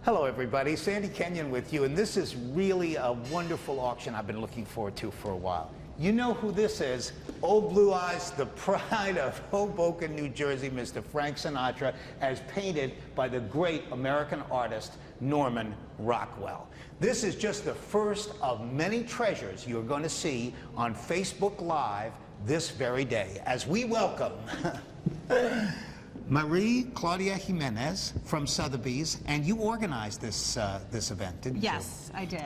Hello everybody, Sandy Kenyon with you, and this is really a wonderful auction I've been looking forward to for a while. You know who this is? Old Blue Eyes, the pride of Hoboken, New Jersey, Mr. Frank Sinatra, as painted by the great American artist Norman Rockwell. This is just the first of many treasures you're going to see on Facebook Live this very day, as we welcome Marie Claudia Jimenez from Sotheby's, and you organized this this event, didn't you? Yes, I did.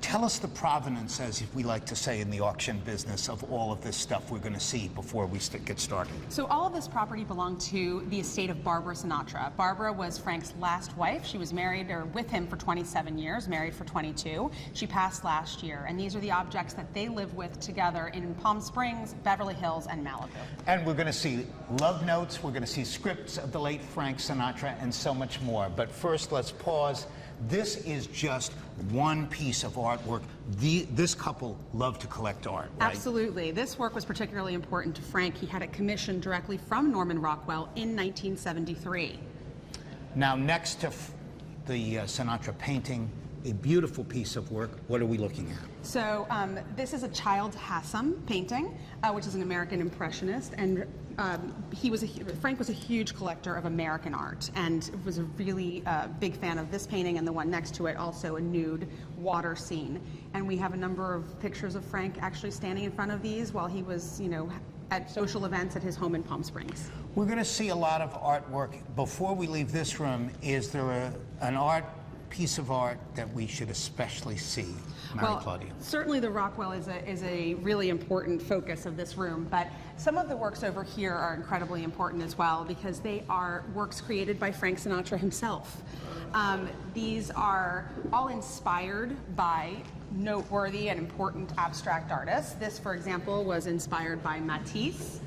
Tell us the provenance, as we like to say in the auction business, of all of this stuff we're going to see before we get started. So all of this property belonged to the estate of Barbara Sinatra. Barbara was Frank's last wife. She was married or with him for 27 years, married for 22. She passed last year, and these are the objects that they live with together in Palm Springs, Beverly Hills, and Malibu. And we're going to see love notes, we're going to see scripts of the late Frank Sinatra, and so much more. But first, let's pause. This is just one piece of artwork. This couple loved to collect art, right? Absolutely. This work was particularly important to Frank. He had it commissioned directly from Norman Rockwell in 1973. Now, next to the Sinatra painting, a beautiful piece of work. What are we looking at? So this is a child Hassim painting, which is an American impressionist, and Frank was a huge collector of American art, and was a really big fan of this painting and the one next to it, also a nude water scene. And we have a number of pictures of Frank actually standing in front of these while he was, you know, at social events at his home in Palm Springs. We're going to see a lot of artwork. Before we leave this room, is there an piece of art that we should especially see, Mary Claudia? Certainly the Rockwell is a really important focus of this room, but some of the works over here are incredibly important as well because they are works created by Frank Sinatra himself. These are all inspired by noteworthy and important abstract artists. This, for example, was inspired by Matisse.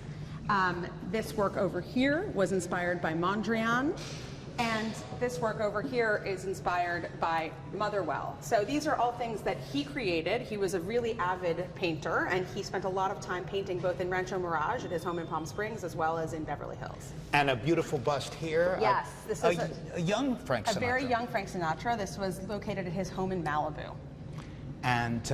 This work over here was inspired by Mondrian. And this work over here is inspired by Motherwell. So these are all things that he created. He was a really avid painter, and he spent a lot of time painting both in Rancho Mirage at his home in Palm Springs as well as in Beverly Hills. And a beautiful bust here. Yes, this is a young Frank Sinatra. A very young Frank Sinatra. This was located at his home in Malibu. And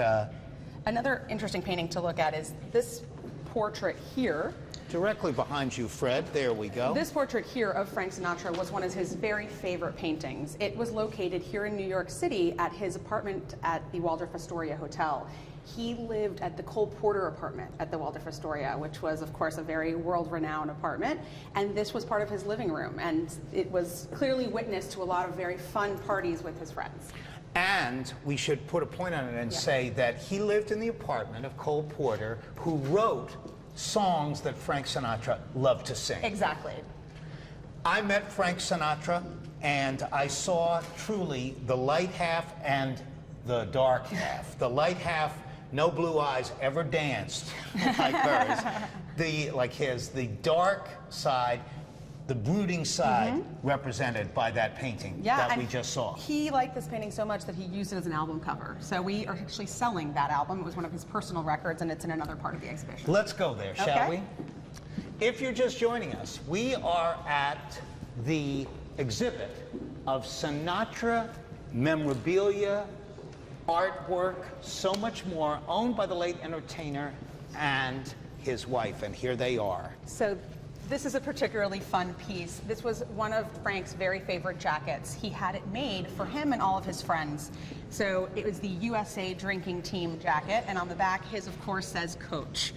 another interesting painting to look at is this portrait here. Directly behind you, Fred. There we go. This portrait here of Frank Sinatra was one of his very favorite paintings. It was located here in New York City at his apartment at the Waldorf Astoria Hotel. He lived at the Cole Porter apartment at the Waldorf Astoria, which was, of course, a very world-renowned apartment. And this was part of his living room. And it was clearly witness to a lot of very fun parties with his friends. And we should put a point on it and say that he lived in the apartment of Cole Porter, who wrote songs that Frank Sinatra loved to sing. Exactly. I met Frank Sinatra, and I saw truly the light half and the dark half. The light half, no blue eyes ever danced like hers. The dark side, the brooding side, represented by that painting that we just saw. He liked this painting so much that he used it as an album cover. So we are actually selling that album. It was one of his personal records, and it's in another part of the exhibition. Let's go there, shall we? If you're just joining us, we are at the exhibit of Sinatra memorabilia, artwork, so much more, owned by the late entertainer and his wife, and here they are. So this is a particularly fun piece. This was one of Frank's very favorite jackets. He had it made for him and all of his friends. So it was the USA Drinking Team jacket, and on the back, his, of course, says Coach.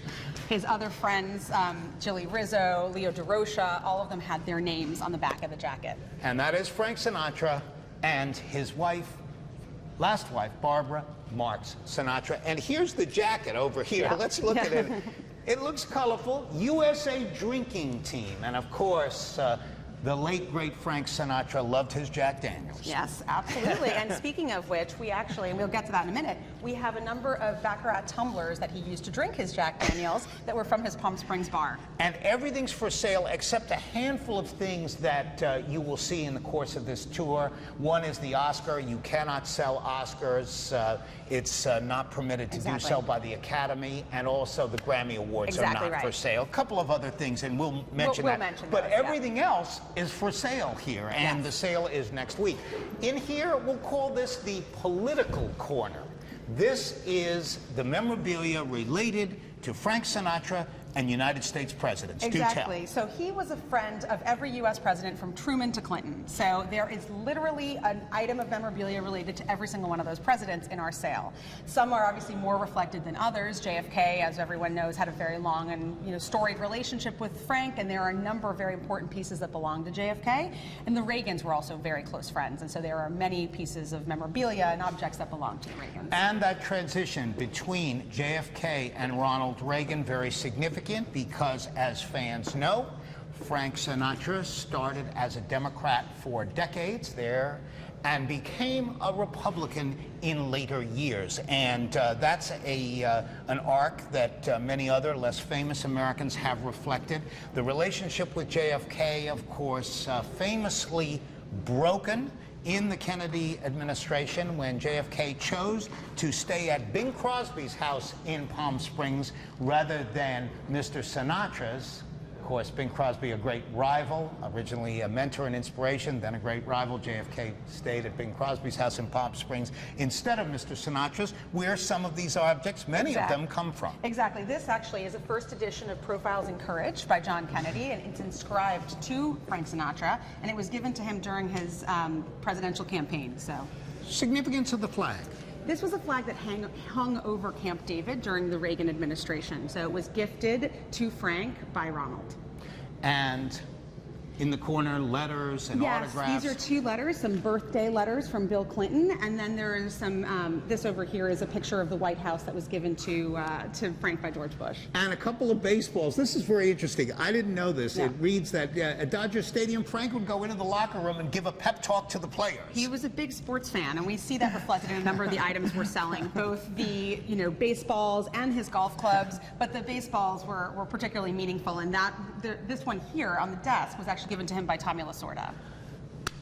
His other friends, Jilly Rizzo, Leo DeRocha, all of them had their names on the back of the jacket. And that is Frank Sinatra and his wife, last wife, Barbara Marx Sinatra. And here's the jacket over here. Yeah. Let's look at it. It looks colorful. USA Drinking Team. And of course, the late, great Frank Sinatra loved his Jack Daniels. Yes, absolutely. And speaking of which, we actually, and we'll get to that in a minute, we have a number of Baccarat tumblers that he used to drink his Jack Daniels that were from his Palm Springs bar. And everything's for sale except a handful of things that you will see in the course of this tour. One is the Oscar. You cannot sell Oscars. It's not permitted to do so by the Academy, and also the Grammy Awards are not for sale. A couple of other things, and we'll mention that. Mention but those, everything else is for sale here, and the sale is next week. In here, we'll call this the political corner. This is the memorabilia related to Frank Sinatra and United States presidents. Exactly. So he was a friend of every U.S. president from Truman to Clinton. So there is literally an item of memorabilia related to every single one of those presidents in our sale. Some are obviously more reflected than others. JFK, as everyone knows, had a very long and storied relationship with Frank, and there are a number of very important pieces that belong to JFK. And the Reagans were also very close friends, and so there are many pieces of memorabilia and objects that belong to the Reagans. And that transition between JFK and Ronald Reagan, very significant, because as fans know, Frank Sinatra started as a Democrat for decades there and became a Republican in later years. And that's an arc that many other less famous Americans have reflected. The relationship with JFK, of course, famously broken in the Kennedy administration when JFK chose to stay at Bing Crosby's house in Palm Springs rather than Mr. Sinatra's. Of course, Bing Crosby, a great rival, originally a mentor and inspiration, then a great rival. JFK stayed at Bing Crosby's house in Palm Springs instead of Mr. Sinatra's, where some of these objects, many of them, come from. Exactly. This actually is a first edition of Profiles in Courage by John Kennedy, and it's inscribed to Frank Sinatra, and it was given to him during his presidential campaign. So, significance of the flag. This was a flag that hung over Camp David during the Reagan administration. So it was gifted to Frank by Ronald. And in the corner, letters and autographs. Yes, these are 2 letters, some birthday letters from Bill Clinton, and then there is some, this over here is a picture of the White House that was given to Frank by George Bush. And a couple of baseballs. This is very interesting. I didn't know this. Yeah. It reads that at Dodger Stadium, Frank would go into the locker room and give a pep talk to the players. He was a big sports fan, and we see that reflected in a number of the items we're selling, both the baseballs and his golf clubs, but the baseballs were particularly meaningful, and this one here on the desk was actually given to him by Tommy Lasorda.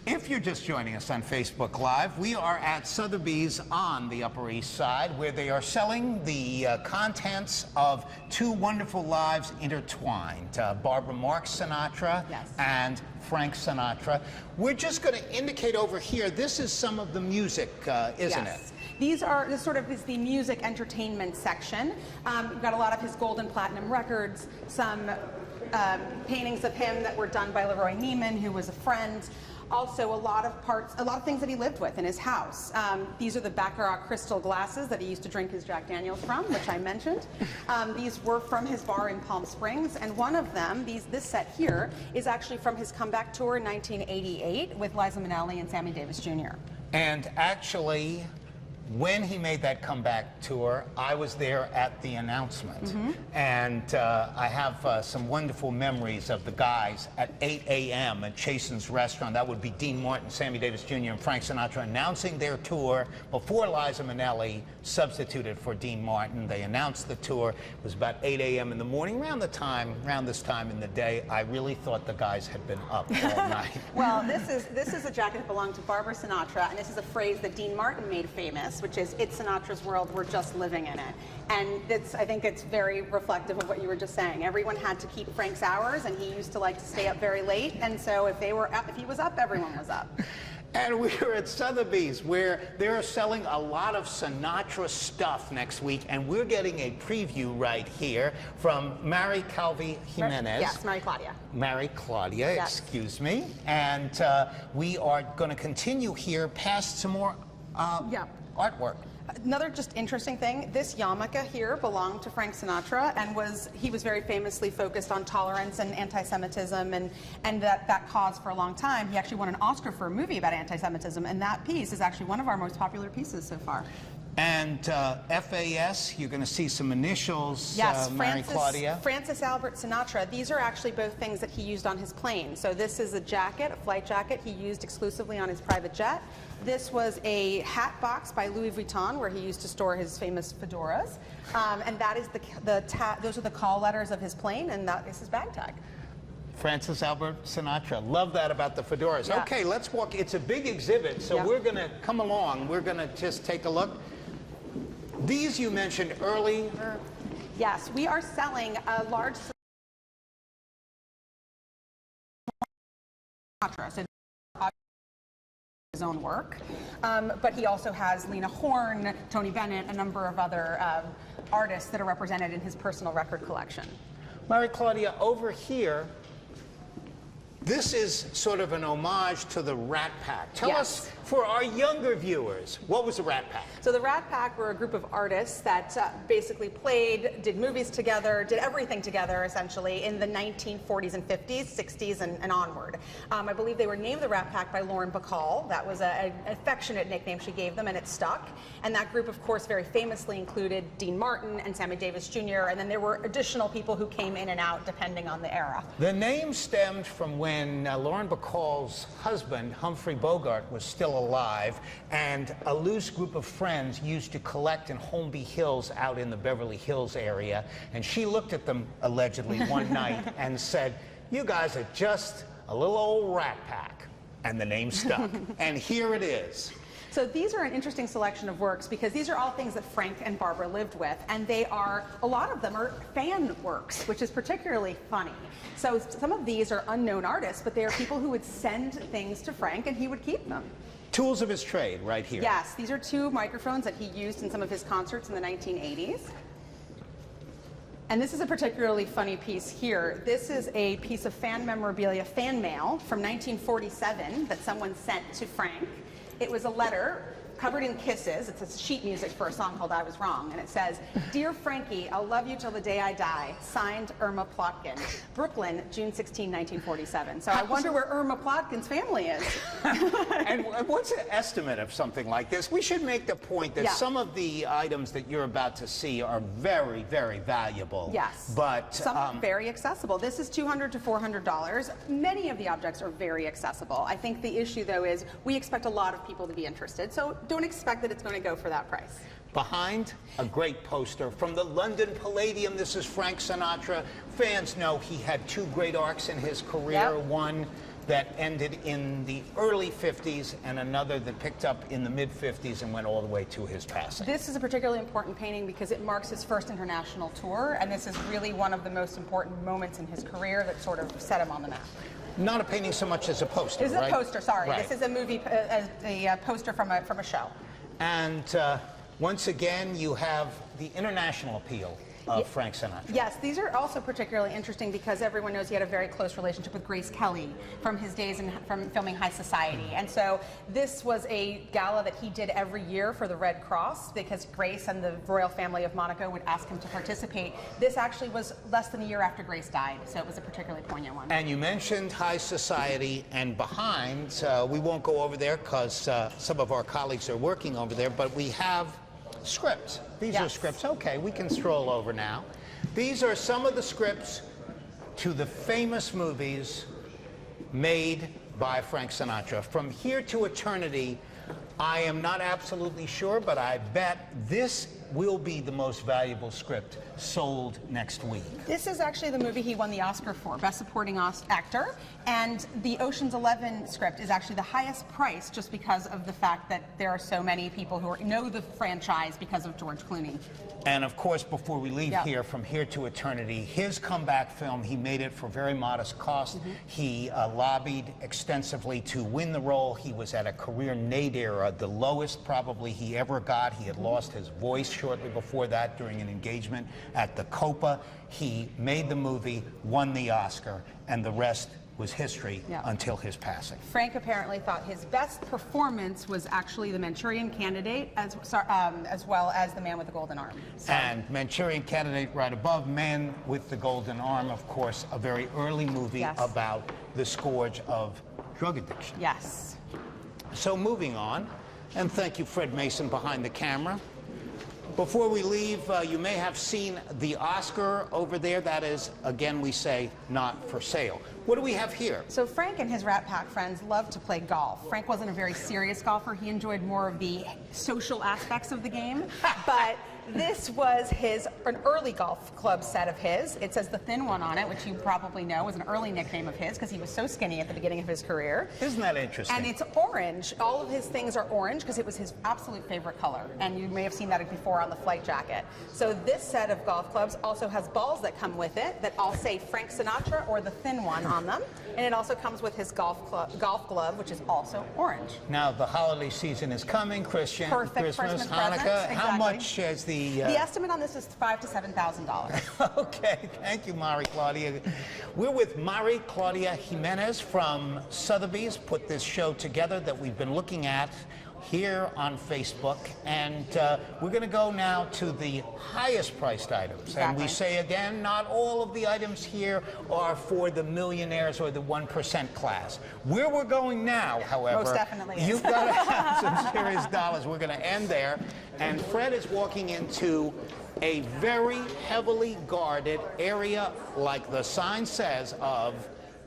If you're just joining us on Facebook Live, we are at Sotheby's on the Upper East Side, where they are selling the contents of 2 wonderful lives intertwined, Barbara Marx Sinatra and Frank Sinatra. We're just going to indicate over here, this is some of the music, isn't it? This is the music entertainment section. We've got a lot of his gold and platinum records, some paintings of him that were done by Leroy Neiman, who was a friend. Also, a lot of things that he lived with in his house. These are the Baccarat crystal glasses that he used to drink his Jack Daniels from, which I mentioned. These were from his bar in Palm Springs, and one of them, this set here, is actually from his comeback tour in 1988 with Liza Minnelli and Sammy Davis Jr. And actually, when he made that comeback tour, I was there at the announcement. And I have some wonderful memories of the guys at 8 a.m. at Chasen's Restaurant. That would be Dean Martin, Sammy Davis Jr., and Frank Sinatra announcing their tour before Liza Minnelli substituted for Dean Martin. They announced the tour. It was about 8 a.m. in the morning. Around this time in the day, I really thought the guys had been up all night. Well, this is a jacket that belonged to Barbara Sinatra, and this is a phrase that Dean Martin made famous, which is, "It's Sinatra's world, we're just living in it." And I think it's very reflective of what you were just saying. Everyone had to keep Frank's hours, and he used to like to stay up very late, and so if he was up, everyone was up. And we're at Sotheby's, where they're selling a lot of Sinatra stuff next week, and we're getting a preview right here from Mary Calvi Jimenez. Yes, Mary Claudia. Mary Claudia, yes. Excuse me. And we are going to continue here past some more artwork. Another just interesting thing, this yarmulke here belonged to Frank Sinatra, and he was very famously focused on tolerance and anti-Semitism, and that cause for a long time. He actually won an Oscar for a movie about anti-Semitism, and that piece is actually one of our most popular pieces so far. And FAS, you're going to see some initials, yes, Mary Claudia. Francis Albert Sinatra. These are actually both things that he used on his plane. So this is a jacket, a flight jacket he used exclusively on his private jet. This was a hat box by Louis Vuitton where he used to store his famous fedoras. And that is those are the call letters of his plane, and that is his bag tag. Francis Albert Sinatra. Love that about the fedoras. Yeah. Okay, let's walk. It's a big exhibit, so we're going to come along. We're going to just take a look. These you mentioned earlier. Yes, we are selling a large Sinatra. So his own work, but he also has Lena Horne, Tony Bennett, a number of other artists that are represented in his personal record collection. Mary Claudia, over here, this is sort of an homage to the Rat Pack. Tell us, for our younger viewers, what was the Rat Pack? So the Rat Pack were a group of artists that basically played, did movies together, did everything together, essentially, in the 1940s and 50s, 60s, and onward. I believe they were named the Rat Pack by Lauren Bacall. That was an affectionate nickname she gave them, and it stuck. And that group, of course, very famously included Dean Martin and Sammy Davis Jr., and then there were additional people who came in and out depending on the era. The name stemmed from when Lauren Bacall's husband, Humphrey Bogart, was still alive, and a loose group of friends used to collect in Holmby Hills out in the Beverly Hills area, and she looked at them allegedly one night and said, "You guys are just a little old Rat Pack," and the name stuck. And here it is. So these are an interesting selection of works because these are all things that Frank and Barbara lived with, and they are, a lot of them are fan works, which is particularly funny. So some of these are unknown artists, but they are people who would send things to Frank and he would keep them. Tools of his trade right here. Yes, these are two microphones that he used in some of his concerts in the 1980s. And this is a particularly funny piece here. This is a piece of fan memorabilia, fan mail from 1947 that someone sent to Frank. It was a letter covered in kisses. It's a sheet music for a song called I Was Wrong. And it says, "Dear Frankie, I'll love you till the day I die. Signed, Irma Plotkin. Brooklyn, June 16, 1947. So I wonder where Irma Plotkin's family is. And what's an estimate of something like this? We should make the point that some of the items that you're about to see are very, very valuable. Yes. But some very accessible. This is $200 to $400. Many of the objects are very accessible. I think the issue, though, is we expect a lot of people to be interested. So don't expect that it's going to go for that price. Behind, a great poster from the London Palladium. This is Frank Sinatra. Fans know he had two great arcs in his career. One that ended in the early 50s and another that picked up in the mid-50s and went all the way to his passing. This is a particularly important painting because it marks his first international tour, and this is really one of the most important moments in his career that sort of set him on the map. Not a painting so much as a poster, This is a poster, sorry. Right. This is a movie, a poster from a show. And once again, you have the international appeal of Frank Sinatra. Yes, these are also particularly interesting because everyone knows he had a very close relationship with Grace Kelly from his days from filming High Society. And so this was a gala that he did every year for the Red Cross because Grace and the royal family of Monaco would ask him to participate. This actually was less than a year after Grace died, so it was a particularly poignant one. And you mentioned High Society, and behind, we won't go over there because some of our colleagues are working over there, but we have scripts. These are scripts. Okay, we can stroll over now. These are some of the scripts to the famous movies made by Frank Sinatra. From Here to Eternity, I am not absolutely sure, but I bet this will be the most valuable script sold next week. This is actually the movie he won the Oscar for, Best Supporting Actor, and the Ocean's 11 script is actually the highest price just because of the fact that there are so many people who know the franchise because of George Clooney. And of course, before we leave here, From Here to Eternity, his comeback film, he made it for very modest cost. He lobbied extensively to win the role. He was at a career nadir, the lowest probably he ever got. He had lost his voice shortly before that during an engagement at the Copa. He made the movie, won the Oscar, and the rest was history until his passing. Frank apparently thought his best performance was actually The Manchurian Candidate, as well as The Man with the Golden Arm. So. And Manchurian Candidate right above, Man with the Golden Arm, of course, a very early movie about the scourge of drug addiction. Yes. So moving on, and thank you, Fred Mason, behind the camera. Before we leave, you may have seen the Oscar over there. That is, again, we say, not for sale. What do we have here? So Frank and his Rat Pack friends loved to play golf. Frank wasn't a very serious golfer. He enjoyed more of the social aspects of the game. But this was an early golf club set of his. It says the Thin One on it, which you probably know was an early nickname of his because he was so skinny at the beginning of his career. Isn't that interesting? And it's orange. All of his things are orange because it was his absolute favorite color. And you may have seen that before on the flight jacket. So this set of golf clubs also has balls that come with it that all say Frank Sinatra or the Thin One on on them. And it also comes with his golf glove, which is also orange. Now, the holiday season is coming, Christian. Perfect Christmas, presents, Hanukkah. How exactly. much is the... The estimate on this is $5,000 to $7,000. Okay, thank you, Marie Claudia. We're with Marie Claudia Jimenez from Sotheby's, put this show together that we've been looking at here on Facebook, and we're going to go now to the highest priced items. Exactly. And we say again, not all of the items here are for the millionaires or the 1% class. Where we're going now, however, Most definitely is. you've got to have some serious dollars. We're going to end there, and Fred is walking into a very heavily guarded area, like the sign says, of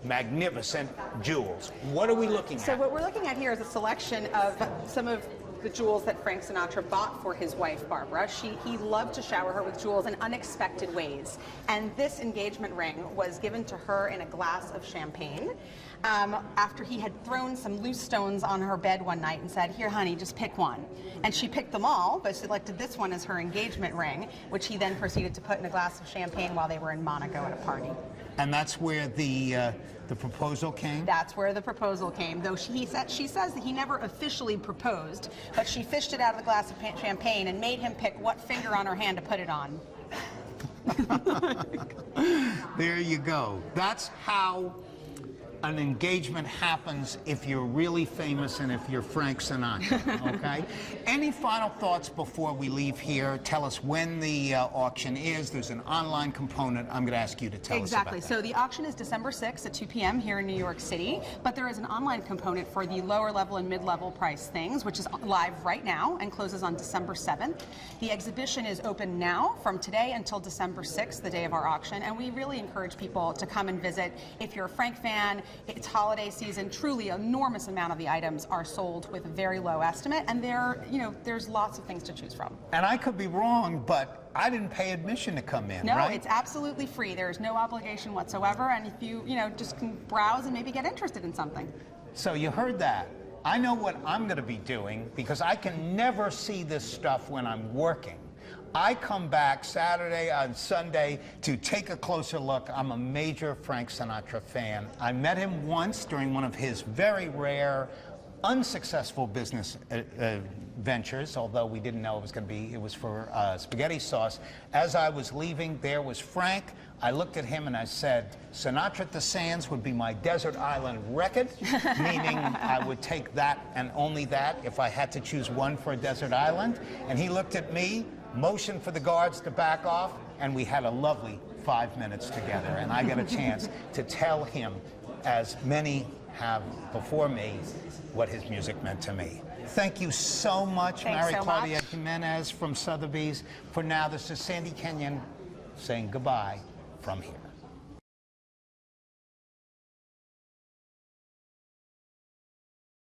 magnificent jewels. What are we looking at? So what we're looking at here is a selection of some of the jewels that Frank Sinatra bought for his wife, Barbara. He loved to shower her with jewels in unexpected ways. And this engagement ring was given to her in a glass of champagne after he had thrown some loose stones on her bed one night and said, "Here, honey, just pick one." And she picked them all, but selected this one as her engagement ring, which he then proceeded to put in a glass of champagne while they were in Monaco at a party. And that's where the proposal came? That's where the proposal came, though she says that he never officially proposed, but she fished it out of the glass of champagne and made him pick what finger on her hand to put it on. There you go. That's how an engagement happens if you're really famous and if you're Frank Sinatra, okay? Any final thoughts before we leave here? Tell us when the auction is. There's an online component. I'm going to ask you to tell us about that. Exactly. So the auction is December 6th at 2 p.m. here in New York City, but there is an online component for the lower level and mid-level price things, which is live right now and closes on December 7th. The exhibition is open now from today until December 6th, the day of our auction, and we really encourage people to come and visit. If you're a Frank fan, it's holiday season. Truly, an enormous amount of the items are sold with a very low estimate, and there's lots of things to choose from. And I could be wrong, but I didn't pay admission to come in, no, right? No, it's absolutely free. There's no obligation whatsoever, and if you just can browse and maybe get interested in something. So you heard that. I know what I'm going to be doing because I can never see this stuff when I'm working. I come back Saturday and Sunday to take a closer look. I'm a major Frank Sinatra fan. I met him once during one of his very rare, unsuccessful business ventures, although we didn't know it was for spaghetti sauce. As I was leaving, there was Frank. I looked at him and I said, Sinatra at the Sands would be my desert island record, meaning I would take that and only that if I had to choose one for a desert island. And he looked at me, motioned for the guards to back off, and we had a lovely 5 minutes together. And I got a chance to tell him, as many have before me, what his music meant to me. Thank you so much, Thanks Marie Claudia much. Jimenez from Sotheby's. For now, this is Sandy Kenyon saying goodbye from here.